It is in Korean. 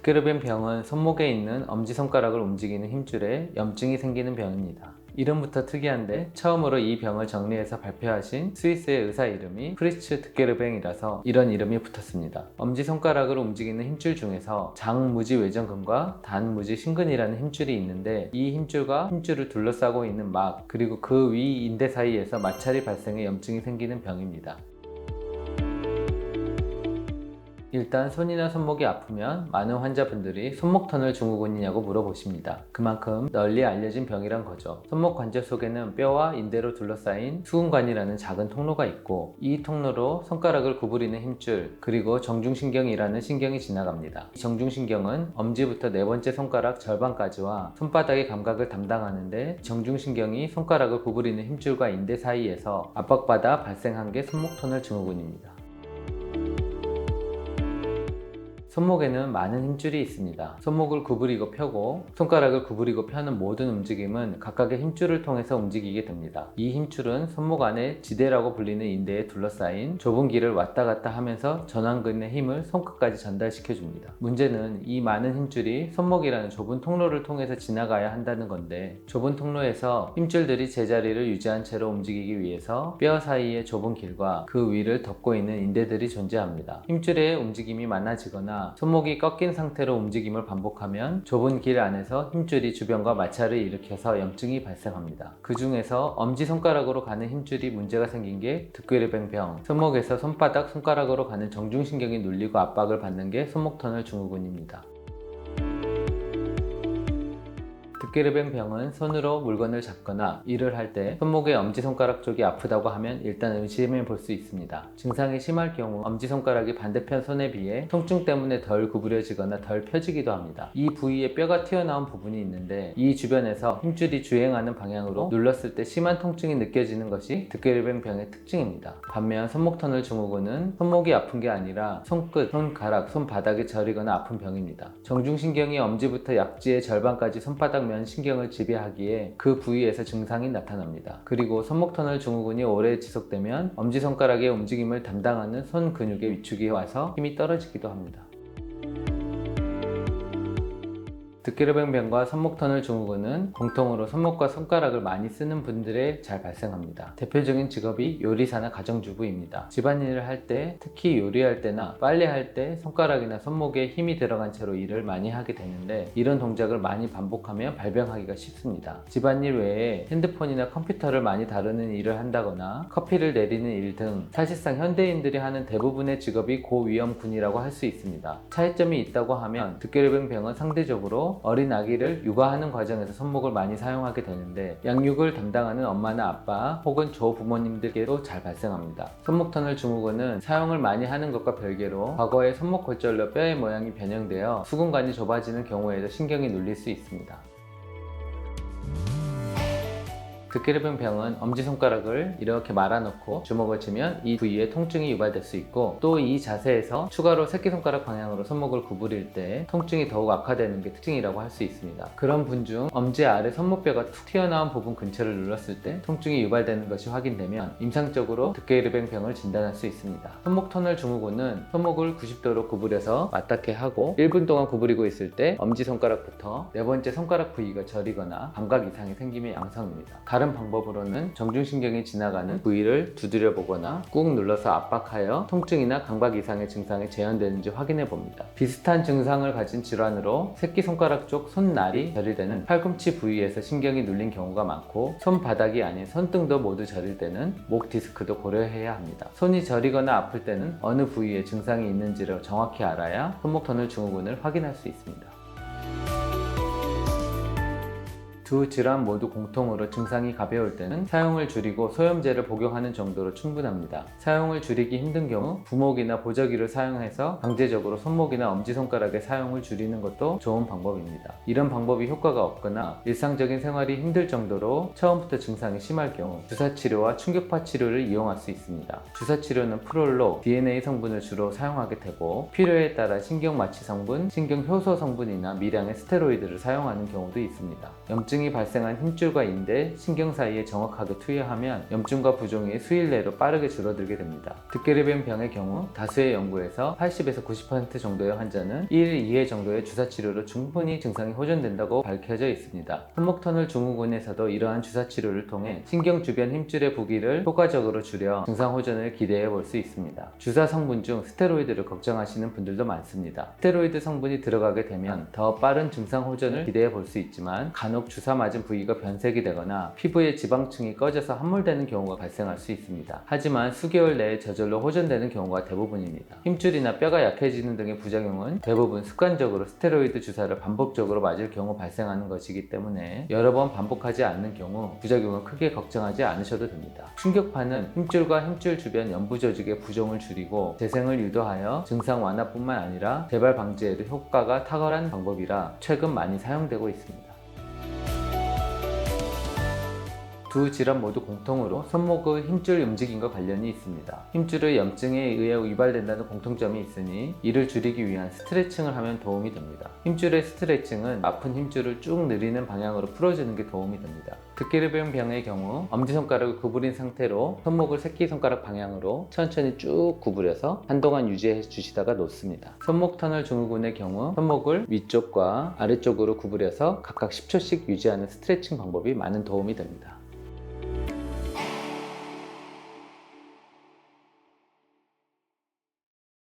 득그르벤 병은 손목에 있는 엄지손가락을 움직이는 힘줄에 염증이 생기는 병입니다. 이름부터 특이한데 처음으로 이 병을 정리해서 발표하신 스위스의 의사 이름이 프리츠 득게르뱅이라서 이런 이름이 붙었습니다. 엄지손가락을 움직이는 힘줄 중에서 장무지 외전근과 단무지 신근이라는 힘줄이 있는데 이 힘줄과 힘줄을 둘러싸고 있는 막 그리고 그 위 인대 사이에서 마찰이 발생해 염증이 생기는 병입니다. 일단 손이나 손목이 아프면 많은 환자분들이 손목터널 증후군이냐고 물어보십니다. 그만큼 널리 알려진 병이란 거죠. 손목 관절 속에는 뼈와 인대로 둘러싸인 수근관이라는 작은 통로가 있고 이 통로로 손가락을 구부리는 힘줄 그리고 정중신경이라는 신경이 지나갑니다. 이 정중신경은 엄지부터 네 번째 손가락 절반까지와 손바닥의 감각을 담당하는데 정중신경이 손가락을 구부리는 힘줄과 인대 사이에서 압박받아 발생한 게 손목터널 증후군입니다. 손목에는 많은 힘줄이 있습니다. 손목을 구부리고 펴고 손가락을 구부리고 펴는 모든 움직임은 각각의 힘줄을 통해서 움직이게 됩니다. 이 힘줄은 손목 안에 지대라고 불리는 인대에 둘러싸인 좁은 길을 왔다 갔다 하면서 전완근의 힘을 손끝까지 전달시켜 줍니다. 문제는 이 많은 힘줄이 손목이라는 좁은 통로를 통해서 지나가야 한다는 건데 좁은 통로에서 힘줄들이 제자리를 유지한 채로 움직이기 위해서 뼈 사이의 좁은 길과 그 위를 덮고 있는 인대들이 존재합니다. 힘줄의 움직임이 많아지거나 손목이 꺾인 상태로 움직임을 반복하면 좁은 길 안에서 힘줄이 주변과 마찰을 일으켜서 염증이 발생합니다. 그 중에서 엄지손가락으로 가는 힘줄이 문제가 생긴 게 득그르벤 병, 손목에서 손바닥, 손가락으로 가는 정중신경이 눌리고 압박을 받는 게 손목터널 증후군입니다. 득게르벤 병은 손으로 물건을 잡거나 일을 할 때 손목의 엄지손가락 쪽이 아프다고 하면 일단 의심해 볼 수 있습니다. 증상이 심할 경우 엄지손가락이 반대편 손에 비해 통증 때문에 덜 구부려지거나 덜 펴지기도 합니다. 이 부위에 뼈가 튀어나온 부분이 있는데 이 주변에서 힘줄이 주행하는 방향으로 눌렀을 때 심한 통증이 느껴지는 것이 득게르벤 병의 특징입니다. 반면 손목터널 증후군은 손목이 아픈 게 아니라 손끝, 손가락, 손바닥이 저리거나 아픈 병입니다. 정중신경이 엄지부터 약지의 절반까지 손바닥 면 신경을 지배하기에 그 부위에서 증상이 나타납니다. 그리고 손목터널 증후군이 오래 지속되면 엄지손가락의 움직임을 담당하는 손 근육의 위축이 와서 힘이 떨어지기도 합니다. 득게르벤 병과 손목터널 증후군은 공통으로 손목과 손가락을 많이 쓰는 분들에 잘 발생합니다. 대표적인 직업이 요리사나 가정주부입니다. 집안일을 할 때, 특히 요리할 때나 빨래할 때 손가락이나 손목에 힘이 들어간 채로 일을 많이 하게 되는데 이런 동작을 많이 반복하면 발병하기가 쉽습니다. 집안일 외에 핸드폰이나 컴퓨터를 많이 다루는 일을 한다거나 커피를 내리는 일 등 사실상 현대인들이 하는 대부분의 직업이 고위험군이라고 할 수 있습니다. 차이점이 있다고 하면 득게르벤 병은 상대적으로 어린 아기를 육아하는 과정에서 손목을 많이 사용하게 되는데 양육을 담당하는 엄마나 아빠 혹은 조부모님들께도 잘 발생합니다. 손목터널 증후군은 사용을 많이 하는 것과 별개로 과거에 손목골절로 뼈의 모양이 변형되어 수근관이 좁아지는 경우에도 신경이 눌릴 수 있습니다. 득게르벤 병은 엄지손가락을 이렇게 말아놓고 주먹을 쥐면 이 부위에 통증이 유발될 수 있고 또 이 자세에서 추가로 새끼손가락 방향으로 손목을 구부릴 때 통증이 더욱 악화되는 게 특징이라고 할 수 있습니다. 그런 분 중 엄지 아래 손목뼈가 툭 튀어나온 부분 근처를 눌렀을 때 통증이 유발되는 것이 확인되면 임상적으로 득게르벤 병을 진단할 수 있습니다. 손목터널 증후군은 손목을 90도로 구부려서 맞닿게 하고 1분 동안 구부리고 있을 때 엄지손가락부터 네 번째 손가락 부위가 저리거나 감각 이상이 생기면 양성입니다. 다른 방법으로는 정중신경이 지나가는 부위를 두드려 보거나 꾹 눌러서 압박하여 통증이나 감각 이상의 증상이 재현되는지 확인해 봅니다. 비슷한 증상을 가진 질환으로 새끼손가락 쪽 손날이 저릴되는 팔꿈치 부위에서 신경이 눌린 경우가 많고 손바닥이 아닌 손등도 모두 저릴 때는 목 디스크도 고려해야 합니다. 손이 저리거나 아플 때는 어느 부위에 증상이 있는지를 정확히 알아야 손목터널 증후군을 확인할 수 있습니다. 두 질환 모두 공통으로 증상이 가벼울 때는 사용을 줄이고 소염제를 복용하는 정도로 충분합니다. 사용을 줄이기 힘든 경우 부목이나 보조기를 사용해서 강제적으로 손목이나 엄지손가락의 사용을 줄이는 것도 좋은 방법입니다. 이런 방법이 효과가 없거나 일상적인 생활이 힘들 정도로 처음부터 증상이 심할 경우 주사치료와 충격파 치료를 이용할 수 있습니다. 주사치료는 프롤로 DNA 성분을 주로 사용하게 되고 필요에 따라 신경마취 성분, 신경효소 성분이나 미량의 스테로이드를 사용하는 경우도 있습니다. 염증이 염증이 발생한 힘줄과 인대, 신경 사이에 정확하게 투여하면 염증과 부종이 수일 내로 빠르게 줄어들게 됩니다. 듣게르벤 병의 경우 다수의 연구에서 80에서 90% 정도의 환자는 1일 2회 정도의 주사 치료로 충분히 증상이 호전된다고 밝혀져 있습니다. 손목터널 증후군에서도 이러한 주사 치료를 통해 신경 주변 힘줄의 부기를 효과적으로 줄여 증상 호전을 기대해 볼 수 있습니다. 주사 성분 중 스테로이드를 걱정하시는 분들도 많습니다. 스테로이드 성분이 들어가게 되면 더 빠른 증상 호전을 기대해 볼 수 있지만 간혹 주사 맞은 부위가 변색이 되거나 피부의 지방층이 꺼져서 함몰되는 경우가 발생할 수 있습니다. 하지만 수개월 내에 저절로 호전되는 경우가 대부분입니다. 힘줄이나 뼈가 약해지는 등의 부작용은 대부분 습관적으로 스테로이드 주사를 반복적으로 맞을 경우 발생하는 것이기 때문에 여러 번 반복하지 않는 경우 부작용은 크게 걱정하지 않으셔도 됩니다. 충격파는 힘줄과 힘줄 주변 연부 조직의 부종을 줄이고 재생을 유도하여 증상 완화뿐만 아니라 재발 방지에도 효과가 탁월한 방법이라 최근 많이 사용되고 있습니다. 두 질환 모두 공통으로 손목의 힘줄 움직임과 관련이 있습니다. 힘줄의 염증에 의해 유발된다는 공통점이 있으니 이를 줄이기 위한 스트레칭을 하면 도움이 됩니다. 힘줄의 스트레칭은 아픈 힘줄을 쭉 느리는 방향으로 풀어주는 게 도움이 됩니다. 듣게르벤 병의 경우 엄지손가락을 구부린 상태로 손목을 새끼손가락 방향으로 천천히 쭉 구부려서 한동안 유지해 주시다가 놓습니다. 손목터널 증후군의 경우 손목을 위쪽과 아래쪽으로 구부려서 각각 10초씩 유지하는 스트레칭 방법이 많은 도움이 됩니다.